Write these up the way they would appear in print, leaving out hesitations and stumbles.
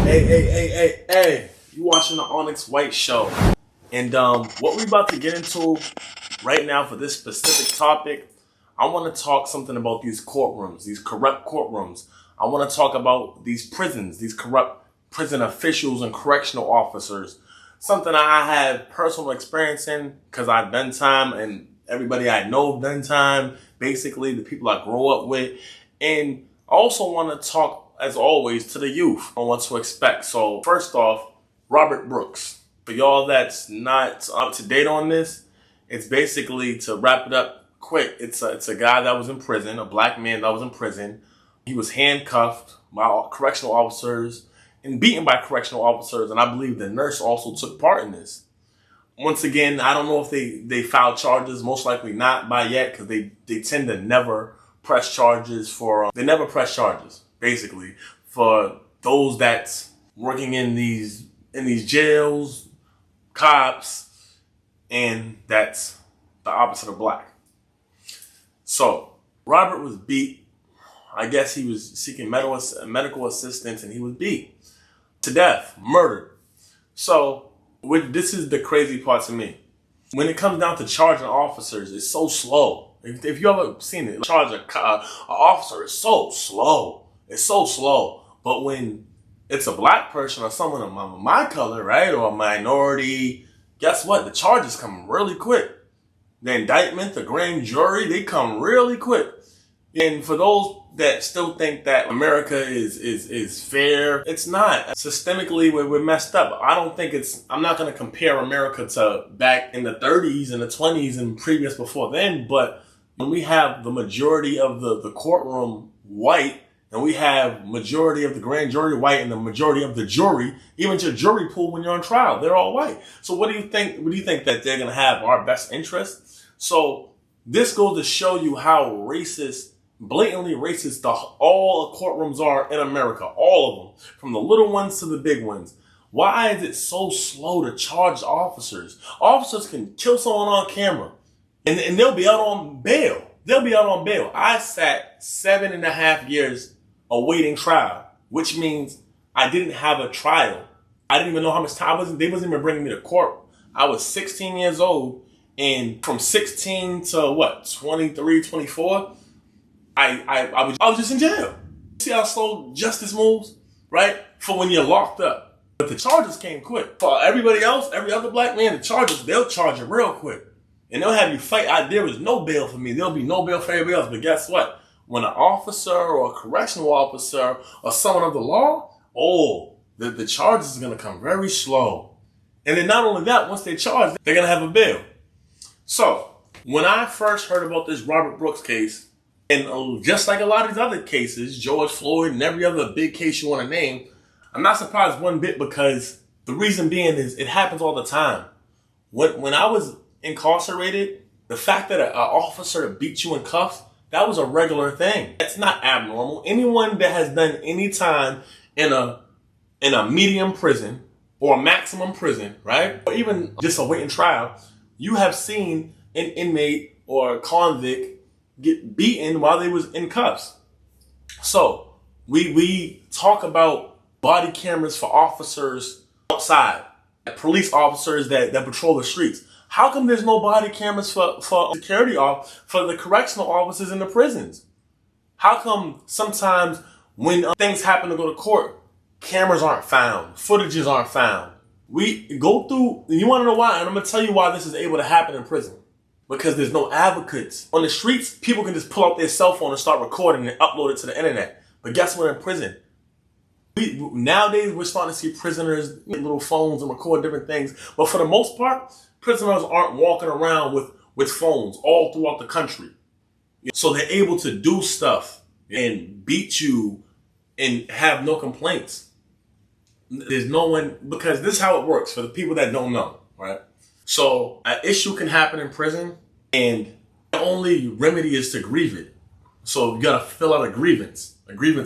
Hey, you watching the Onyx White Show. And what we're about to get into right now for this specific topic, I want to talk something about these courtrooms, these corrupt courtrooms. I want to talk about these prisons, these corrupt prison officials and correctional officers. Something I have personal experience in because I've done time and everybody I know done time, basically the people I grow up with. And I also want to talk, as always, to the youth on what to expect. So first off, Robert Brooks. For y'all that's not up to date on this, it's basically, to wrap it up quick, it's a guy that was in prison, a black man that was in prison. He was handcuffed by correctional officers and beaten by correctional officers, and I believe the nurse also took part in this. Once again, I don't know if they filed charges, most likely not by yet, because they tend to never press charges for, they never press charges, basically, for those that's working in these jails, cops, and that's the opposite of black. So, Robert was beat. I guess he was seeking medical assistance, and he was beat to death, murdered. So, this is the crazy part to me. When it comes down to charging officers, it's so slow. If you ever seen it, charge an officer is so slow. It's so slow. But when it's a black person or someone of my color, right, or a minority, guess what? The charges come really quick. The indictment, the grand jury, they come really quick. And for those that still think that America is fair, it's not. Systemically, we're messed up. I'm not going to compare America to back in the 30s and the 20s and previous before then, but when we have the majority of the courtroom white, and we have majority of the grand jury white and the majority of the jury, even your jury pool when you're on trial, they're all white. So what do you think? What do you think that they're going to have our best interests? So this goes to show you how racist, blatantly racist all courtrooms are in America. All of them, from the little ones to the big ones. Why is it so slow to charge officers? Officers can kill someone on camera and they'll be out on bail. I sat 7.5 years awaiting trial, which means I didn't have a trial. I didn't even know how much time they wasn't even bringing me to court. I was 16 years old, and from 16 to 23, 24, I was just in jail. See how slow justice moves, right? For when you're locked up. But the charges came quick. For everybody else, every other black man, the charges, they'll charge you real quick. And they'll have you fight. There was no bail for me. There'll be no bail for everybody else. But guess what? When an officer or a correctional officer or someone of the law, the charges are going to come very slow. And then not only that, once they charge, they're going to have a bail. So when I first heard about this Robert Brooks case, and just like a lot of these other cases, George Floyd and every other big case you want to name, I'm not surprised one bit, because the reason being is it happens all the time. When I was incarcerated, the fact that an officer beat you in cuffs, that was a regular thing. It's not abnormal. Anyone that has done any time in a medium prison or a maximum prison, right, or even just awaiting trial, you have seen an inmate or a convict get beaten while they was in cuffs. So we talk about body cameras for officers outside, police officers that patrol the streets. How come there's no body cameras for security for the correctional officers in the prisons? How come sometimes when things happen to go to court, cameras aren't found, footages aren't found? We go through, and you want to know why? And I'm going to tell you why this is able to happen in prison. Because there's no advocates. On the streets, people can just pull out their cell phone and start recording and upload it to the internet. But guess what? In prison, nowadays we're starting to see prisoners with little phones and record different things. But for the most part, prisoners aren't walking around with phones all throughout the country. So they're able to do stuff and beat you and have no complaints. There's no one, because this is how it works for the people that don't know, right? So an issue can happen in prison, and the only remedy is to grieve it. So you gotta fill out a grievance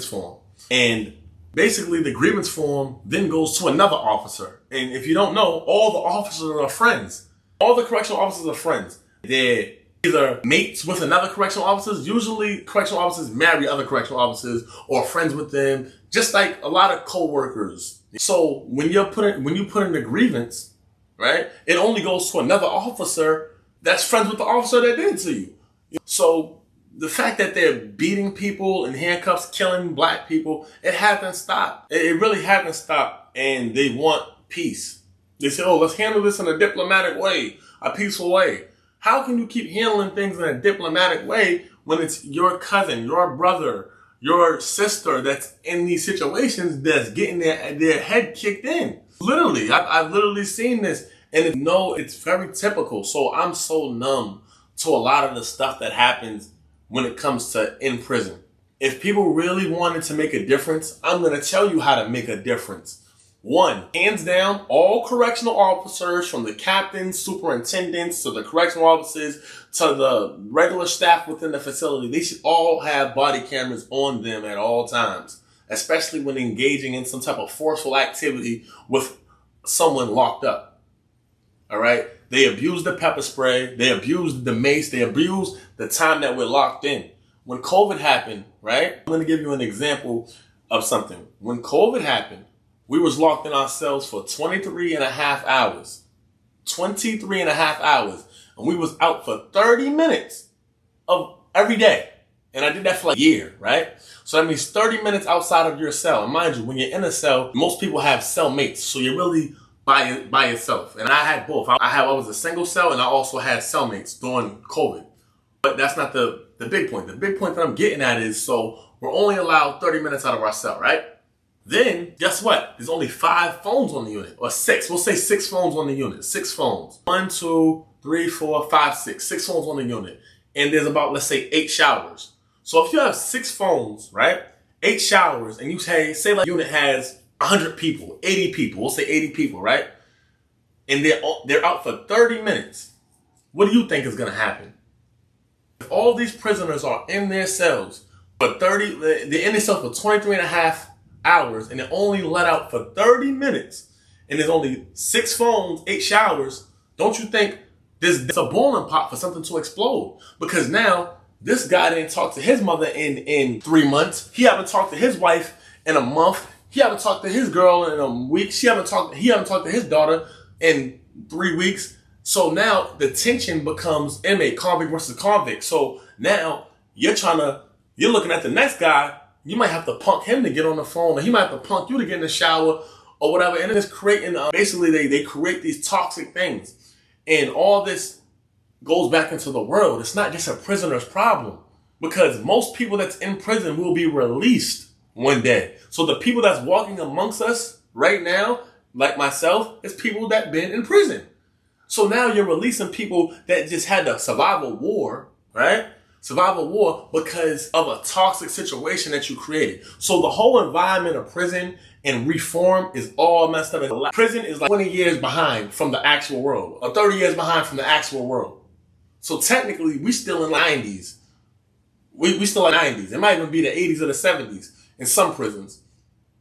form. And basically the grievance form then goes to another officer. And if you don't know, all the officers are friends. All the correctional officers are friends. They're either mates with another correctional officers. Usually correctional officers marry other correctional officers or friends with them. Just like a lot of co-workers So when you put in the grievance, right, it only goes to another officer that's friends with the officer that did it to you. So the fact that they're beating people in handcuffs, killing black people, it hasn't stopped. It really hasn't stopped, and they want peace. They say, oh, let's handle this in a diplomatic way, a peaceful way. How can you keep handling things in a diplomatic way when it's your cousin, your brother, your sister that's in these situations that's getting their head kicked in? Literally, I've literally seen this, and it's very typical. So I'm so numb to a lot of the stuff that happens when it comes to in prison. If people really wanted to make a difference, I'm going to tell you how to make a difference. One, hands down, all correctional officers, from the captains, superintendents, to the correctional officers, to the regular staff within the facility, they should all have body cameras on them at all times, especially when engaging in some type of forceful activity with someone locked up. All right? They abused the pepper spray. They abused the mace. They abused the time that we're locked in. When COVID happened, right? I'm going to give you an example of something. When COVID happened, we was locked in our cells for 23 and a half hours. 23 and a half hours. And we was out for 30 minutes of every day. And I did that for like a year, right? So that means 30 minutes outside of your cell. And mind you, when you're in a cell, most people have cell mates. So you're really by yourself. And I had both. I was a single cell, and I also had cellmates during COVID. But that's not the big point. The big point that I'm getting at is, so we're only allowed 30 minutes out of our cell, right? Then, guess what? There's only 5 phones on the unit, or 6. We'll say 6 phones on the unit. 6 phones. 1, 2, 3, 4, 5, 6. 6 phones on the unit. And there's about, let's say, 8 showers. So if you have 6 phones, right? 8 showers, and you say like the unit has 100 people, 80 people. We'll say 80 people, right? And they're out for 30 minutes. What do you think is going to happen? If all these prisoners are in their cells for they're in their cells for 23 and a half hours, and they're only let out for 30 minutes, and there's only 6 phones, 8 showers, don't you think there's a boiling pot for something to explode? Because now this guy didn't talk to his mother in 3 months. He haven't talked to his wife in a month. He haven't talked to his girl in a week. He haven't talked to his daughter in 3 weeks. So now the tension becomes inmate, convict versus convict. So now you're looking at the next guy. You might have to punk him to get on the phone, or he might have to punk you to get in the shower or whatever. And it's creating, basically they create these toxic things. And all this goes back into the world. It's not just a prisoner's problem, because most people that's in prison will be released one day. So the people that's walking amongst us right now, like myself, is people that been in prison. So now you're releasing people that just had to survive a war, right? Survive a war because of a toxic situation that you created. So the whole environment of prison and reform is all messed up. Prison is like 20 years behind from the actual world, or 30 years behind from the actual world. So technically, we still in the 90s. We still in the 90s. It might even be the 80s or the 70s in some prisons.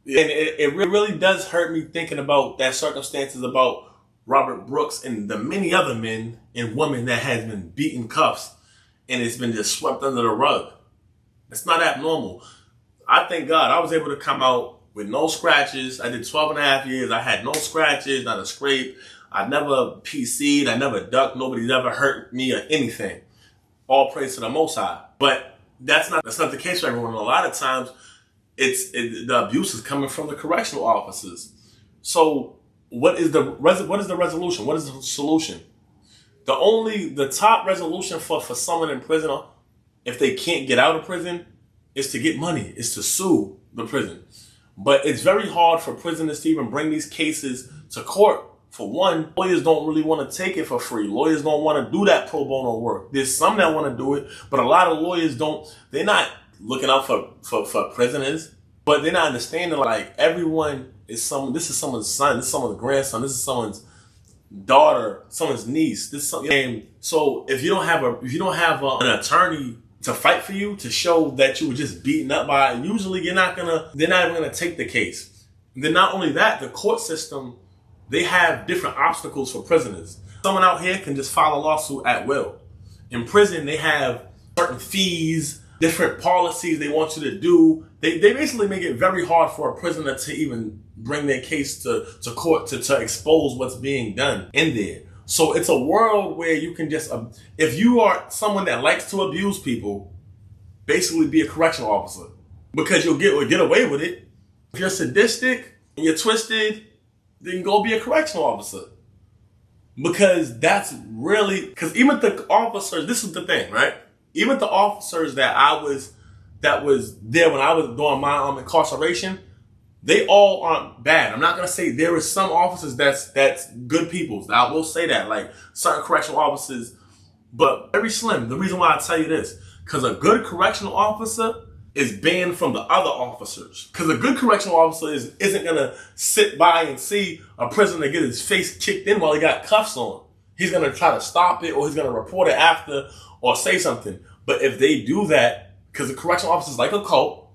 And it really does hurt me thinking about that circumstances about Robert Brooks and the many other men and women that has been beaten cuffs, and it's been just swept under the rug. It's not abnormal. I thank God I was able to come out with no scratches. I did 12 and a half years. I had no scratches, not a scrape. I never PC'd. I never ducked. Nobody's ever hurt me or anything. All praise to the Most High. But that's not the case for everyone. A lot of times, the abuse is coming from the correctional officers. So what is the resolution? What is the solution? The top resolution for someone in prison, if they can't get out of prison, is to get money, is to sue the prison. But it's very hard for prisoners to even bring these cases to court. For one, lawyers don't really want to take it for free. Lawyers don't want to do that pro bono work. There's some that want to do it, but a lot of lawyers don't. They're not looking out for prisoners, but they're not understanding, like, everyone is this is someone's son, this is someone's grandson, this is someone's daughter, someone's niece. And so if you don't have an attorney to fight for you, to show that you were just beaten up by, usually they're not even gonna take the case. And then not only that, the court system, they have different obstacles for prisoners. Someone out here can just file a lawsuit at will. In prison, they have certain fees, different policies they want you to do. They basically make it very hard for a prisoner to even bring their case to court to expose what's being done in there. So it's a world where you can just, if you are someone that likes to abuse people, basically be a correctional officer because you'll get away with it. If you're sadistic and you're twisted, then go be a correctional officer. Because that's really, because even the officers, this is the thing, right? Even the officers that was there when I was doing my incarceration, they all aren't bad. I'm not gonna say there is some officers that's good people. I will say that, like certain correctional officers, but very slim. The reason why I tell you this, because a good correctional officer is banned from the other officers. Because a good correctional officer isn't gonna sit by and see a prisoner get his face kicked in while he got cuffs on. He's gonna try to stop it, or he's gonna report it after, or say something. But if they do that, because the correctional officer is like a cult,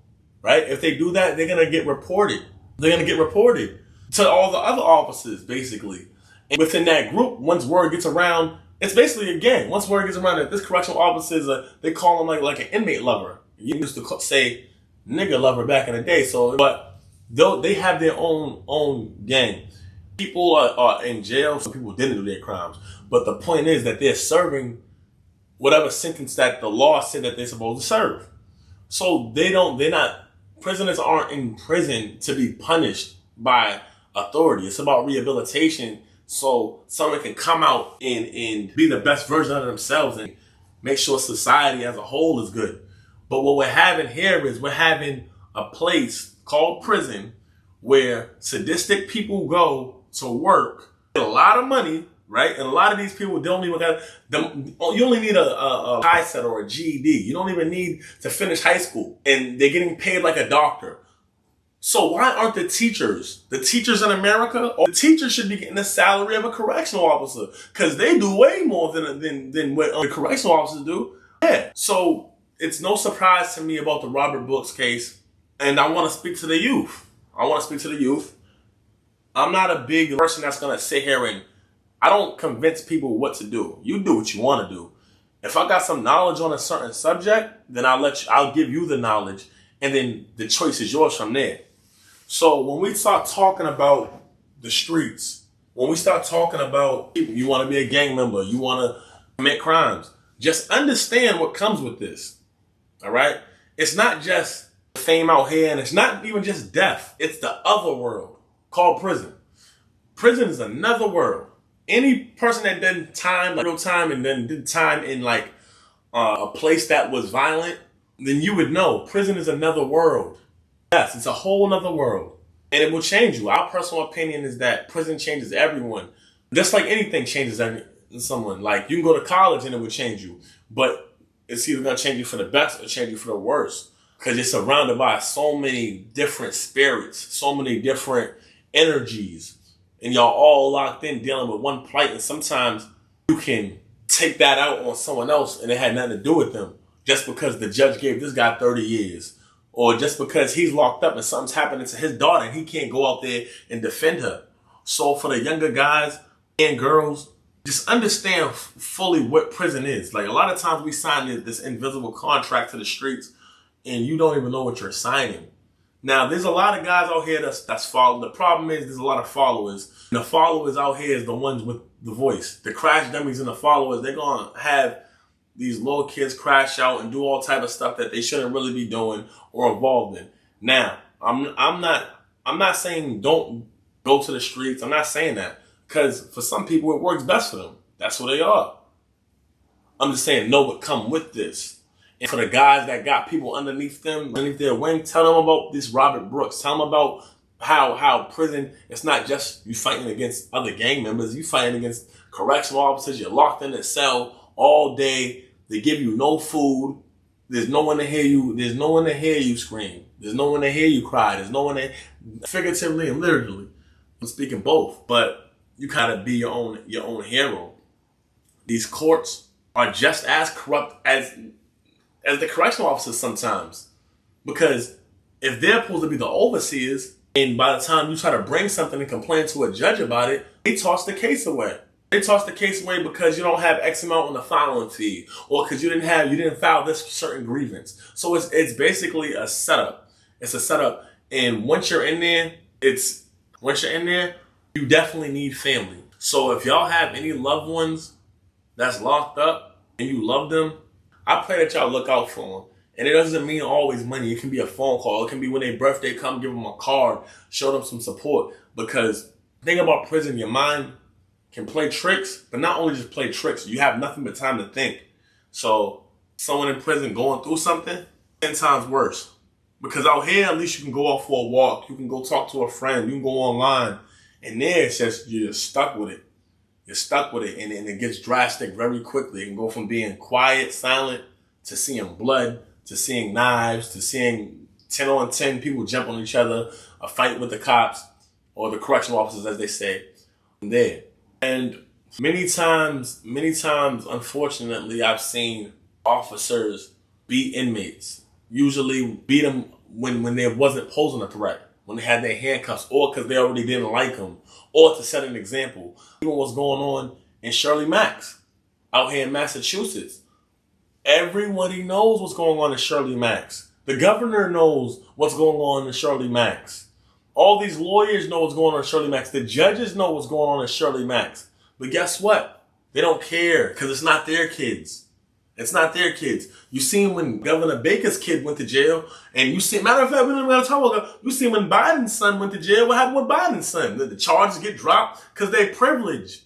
right? If they do that, they're gonna get reported. They're gonna get reported to all the other officers, basically. And within that group, once word gets around, it's basically a gang. Once word gets around that this correctional officer is they call him like an inmate lover. You used to say nigga lover back in the day. So, but they have their own gang. People are in jail. Some people didn't do their crimes, but the point is that they're serving whatever sentence that the law said that they're supposed to serve. So prisoners aren't in prison to be punished by authority. It's about rehabilitation, so someone can come out and be the best version of themselves and make sure society as a whole is good. But what we're having here is we're having a place called prison where sadistic people go to work, get a lot of money, right? And a lot of these people don't even you only need a high set or a GED. You don't even need to finish high school. And they're getting paid like a doctor. So why aren't the teachers in America, or the teachers should be getting the salary of a correctional officer? Because they do way more than what the correctional officers do. Yeah. So it's no surprise to me about the Robert Brooks case. And I want to speak to the youth. I'm not a big person that's going to sit here and I don't convince people what to do. You do what you want to do. If I got some knowledge on a certain subject, then I'll give you the knowledge, and then the choice is yours from there. So when we start talking about the streets, when we start talking about people, you want to be a gang member, you want to commit crimes, just understand what comes with this. All right? It's not just fame out here, and it's not even just death. It's the other world called prison. Prison is another world. Any person that did time, like real time, and then did time in like a place that was violent, then you would know prison is another world. Yes, it's a whole nother world. And it will change you. Our personal opinion is that prison changes everyone. Just like anything changes someone. Like you can go to college and it will change you. But it's either going to change you for the best or change you for the worst. Because you're surrounded by so many different spirits, so many different energies. And y'all all locked in dealing with one plight. And sometimes you can take that out on someone else and it had nothing to do with them. Just because the judge gave this guy 30 years. Or just because he's locked up and something's happening to his daughter and he can't go out there and defend her. So for the younger guys and girls, just understand fully what prison is. Like a lot of times we sign this invisible contract to the streets and you don't even know what you're signing. Now, there's a lot of guys out here that's following. The problem is there's a lot of followers. And the followers out here is the ones with the voice. The crash dummies and the followers, they're going to have these little kids crash out and do all type of stuff that they shouldn't really be doing or involved in. Now, I'm not saying don't go to the streets. I'm not saying that. Because for some people, it works best for them. That's who they are. I'm just saying know what come with this. And for the guys that got people underneath their wing, tell them about this Robert Brooks. Tell them about how prison, it's not just you fighting against other gang members. You fighting against correctional officers. You're locked in a cell all day. They give you no food. There's no one to hear you. There's no one to hear you scream. There's no one to hear you cry. There's no one to, figuratively and literally. I'm speaking both, but you gotta be your own hero. These courts are just as corrupt as the correctional officers sometimes. Because if they're supposed to be the overseers, and by the time you try to bring something and complain to a judge about it, they toss the case away. They toss the case away because you don't have X amount on the filing fee, or because you didn't file this certain grievance. So it's basically a setup. It's a setup, and once you're in there, you definitely need family. So if y'all have any loved ones that's locked up and you love them, I pray that y'all look out for them. And it doesn't mean always money. It can be a phone call. It can be when their birthday come, give them a card, show them some support. Because the thing about prison, your mind can play tricks, but not only just play tricks, you have nothing but time to think. So someone in prison going through something, 10 times worse. Because out here, at least you can go out for a walk. You can go talk to a friend. You can go online. And there, it's just, you're stuck with it. You're stuck with it. And it gets drastic very quickly. It can go from being quiet, silent, to seeing blood, to seeing knives, to seeing 10 on 10 people jump on each other, a fight with the cops, or the correctional officers, as they say, there. And many times, unfortunately, I've seen officers beat inmates. Usually beat them when they wasn't posing a threat, when they had their handcuffs, or because they already didn't like them, or to set an example. Even what's going on in Shirley Macks, out here in Massachusetts. Everybody knows what's going on in Shirley Macks. The governor knows what's going on in Shirley Macks. All these lawyers know what's going on in Shirley Macks. The judges know what's going on in Shirley Macks. But guess what? They don't care because it's not their kids. It's not their kids. You seen when Governor Baker's kid went to jail, and you see, matter of fact, we don't even got to talk about that. You see when Biden's son went to jail. What happened with Biden's son? The charges get dropped because they're privileged.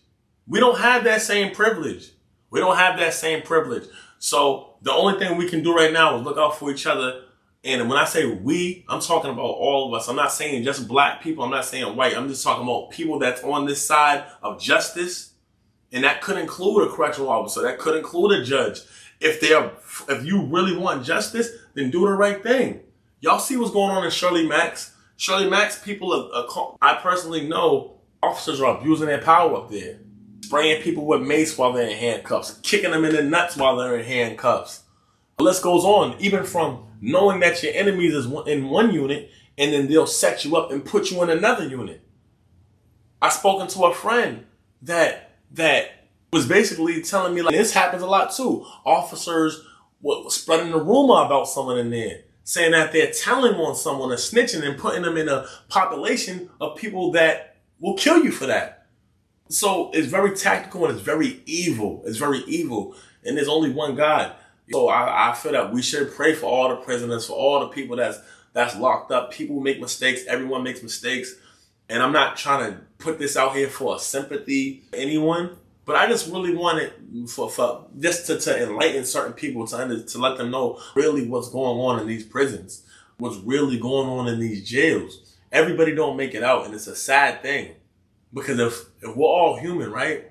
We don't have that same privilege. We don't have that same privilege. So the only thing we can do right now is look out for each other. And when I say we, I'm talking about all of us. I'm not saying just black people. I'm not saying white. I'm just talking about people that's on this side of justice. And that could include a correctional officer. That could include a judge. If you really want justice, then do the right thing. Y'all see what's going on in Shirley Macks? Shirley Macks, I personally know officers are abusing their power up there. Spraying people with mace while they're in handcuffs. Kicking them in the nuts while they're in handcuffs. The list goes on. Even from knowing that your enemies is in one unit, and then they'll set you up and put you in another unit. I spoken to a friend that was basically telling me, like, this happens a lot too. Officers were spreading the rumor about someone in there, saying that they're telling on someone and snitching and putting them in a population of people that will kill you for that. So it's very tactical and it's very evil. It's very evil. And there's only one God. So I feel that we should pray for all the prisoners, for all the people that's locked up. People make mistakes. Everyone makes mistakes. And I'm not trying to put this out here for a sympathy for anyone, but I just really want it for just to enlighten certain people, to let them know really what's going on in these prisons, what's really going on in these jails. Everybody don't make it out, and it's a sad thing. Because if we're all human, right,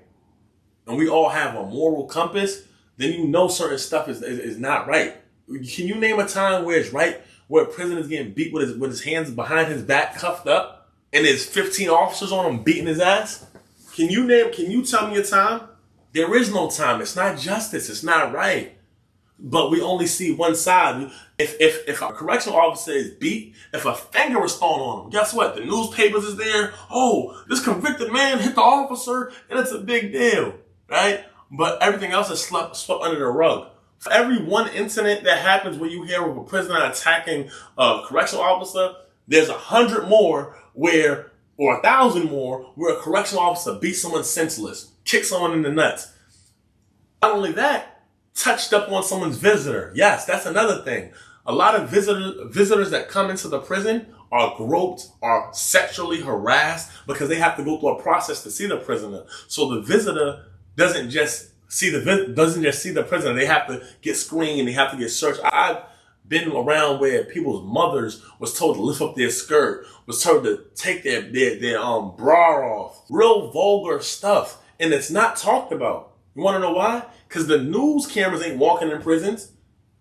and we all have a moral compass, then you know certain stuff is not right. Can you name a time where it's right, where a prisoner is getting beat with his hands behind his back, cuffed up, and there's 15 officers on him beating his ass? Can you tell me a time? There is no time. It's not justice. It's not right. But we only see one side. If a correctional officer is beat, if a finger is thrown on him, guess what? The newspapers is there. Oh, this convicted man hit the officer, and it's a big deal, right? But everything else is swept under the rug. For every one incident that happens where you hear of a prisoner attacking a correctional officer, there's 100 more or 1,000 more where a correctional officer beats someone senseless, kicks someone in the nuts. Not only that, touched up on someone's visitor. Yes, that's another thing. A lot of visitors that come into the prison are groped, are sexually harassed because they have to go through a process to see the prisoner. So the visitor doesn't just see the prisoner. They have to get screened. They have to get searched. I've been around where people's mothers was told to lift up their skirt, was told to take their bra off. Real vulgar stuff. And it's not talked about. You want to know why? Because the news cameras ain't walking in prisons.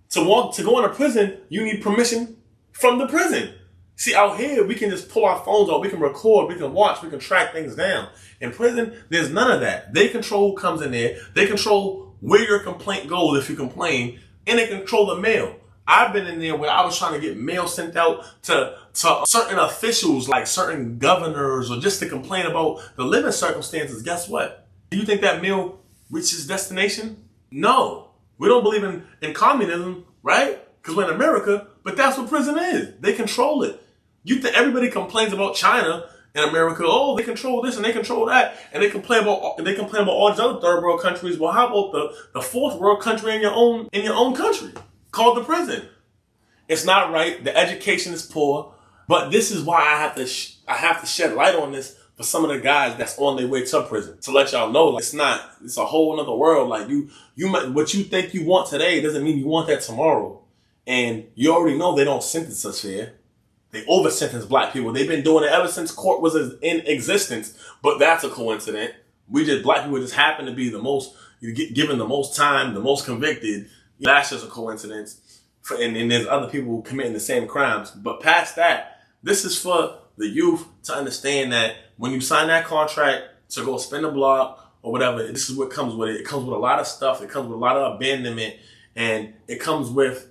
To go into prison, you need permission from the prison. See, out here, we can just pull our phones out. We can record, we can watch, we can track things down. In prison, there's none of that. They control who comes in there. They control where your complaint goes if you complain. And they control the mail. I've been in there where I was trying to get mail sent out to certain officials, like certain governors, or just to complain about the living circumstances. Guess what? Do you think that meal reaches destination? No. We don't believe in communism, right? Because we're in America, but that's what prison is. They control it. You think everybody complains about China in America? Oh, they control this and they control that, and they complain about all these other third world countries. Well, how about the fourth world country in your own country called the prison? It's not right. The education is poor, but this is why I have to shed light on this for some of the guys that's on their way to prison, to let y'all know, like, it's a whole other world. Like what you think you want today doesn't mean you want that tomorrow. And you already know they don't sentence us here. They over sentence black people. They've been doing it ever since court was in existence. But that's a coincidence. Black people just happen to be the most, given the most time, the most convicted. That's just a coincidence. And there's other people committing the same crimes. But past that, this is for the youth to understand that when you sign that contract to go spin the block or whatever, this is what comes with it. It comes with a lot of stuff. It comes with a lot of abandonment. And it comes with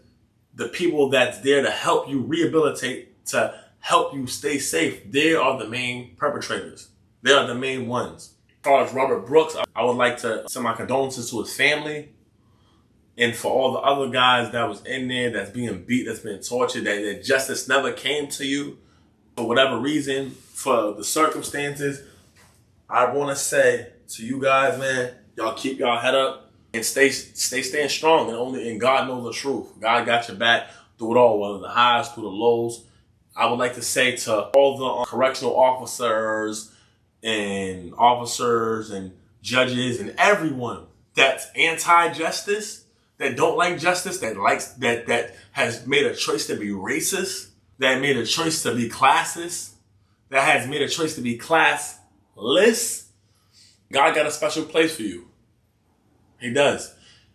the people that's there to help you rehabilitate, to help you stay safe. They are the main perpetrators. They are the main ones. As far as Robert Brooks, I would like to send my condolences to his family and for all the other guys that was in there, that's being beat, that's been tortured, that justice never came to you for whatever reason, for the circumstances. I want to say to you guys, man, y'all keep y'all head up. And staying strong, and God knows the truth. God got your back through it all, whether the highs, through the lows. I would like to say to all the correctional officers and judges and everyone that's anti-justice, that don't like justice, that has made a choice to be racist, that made a choice to be classist, that has made a choice to be classless. God got a special place for you. He does.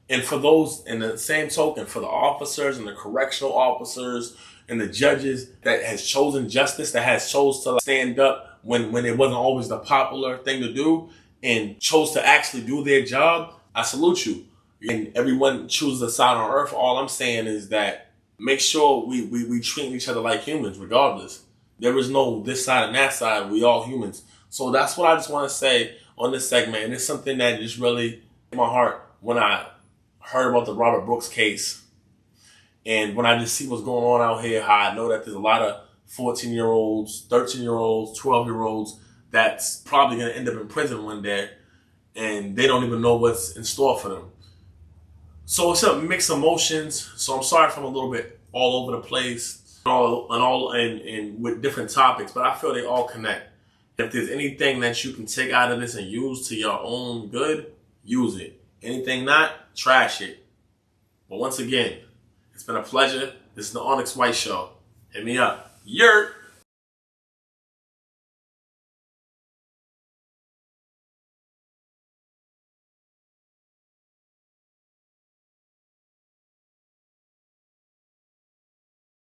And for those, in the same token, for the officers and the correctional officers and the judges that has chosen justice, that has chose to stand up when it wasn't always the popular thing to do and chose to actually do their job, I salute you. And everyone chooses a side on earth. All I'm saying is that make sure we treat each other like humans regardless. There is no this side and that side. We all humans. So that's what I just want to say on this segment. And it's something that just really my heart when I heard about the Robert Brooks case, and when I just see what's going on out here, how I know that there's a lot of 14-year-olds, 13-year-olds, 12-year-olds that's probably going to end up in prison one day, and they don't even know what's in store for them. So it's a mixed emotions. So I'm sorry if I'm a little bit all over the place and with different topics, but I feel they all connect. If there's anything that you can take out of this and use to your own good, use it. Anything not, trash it. But once again, it's been a pleasure. This is the Onyx White Show. Hit me up. Yurt.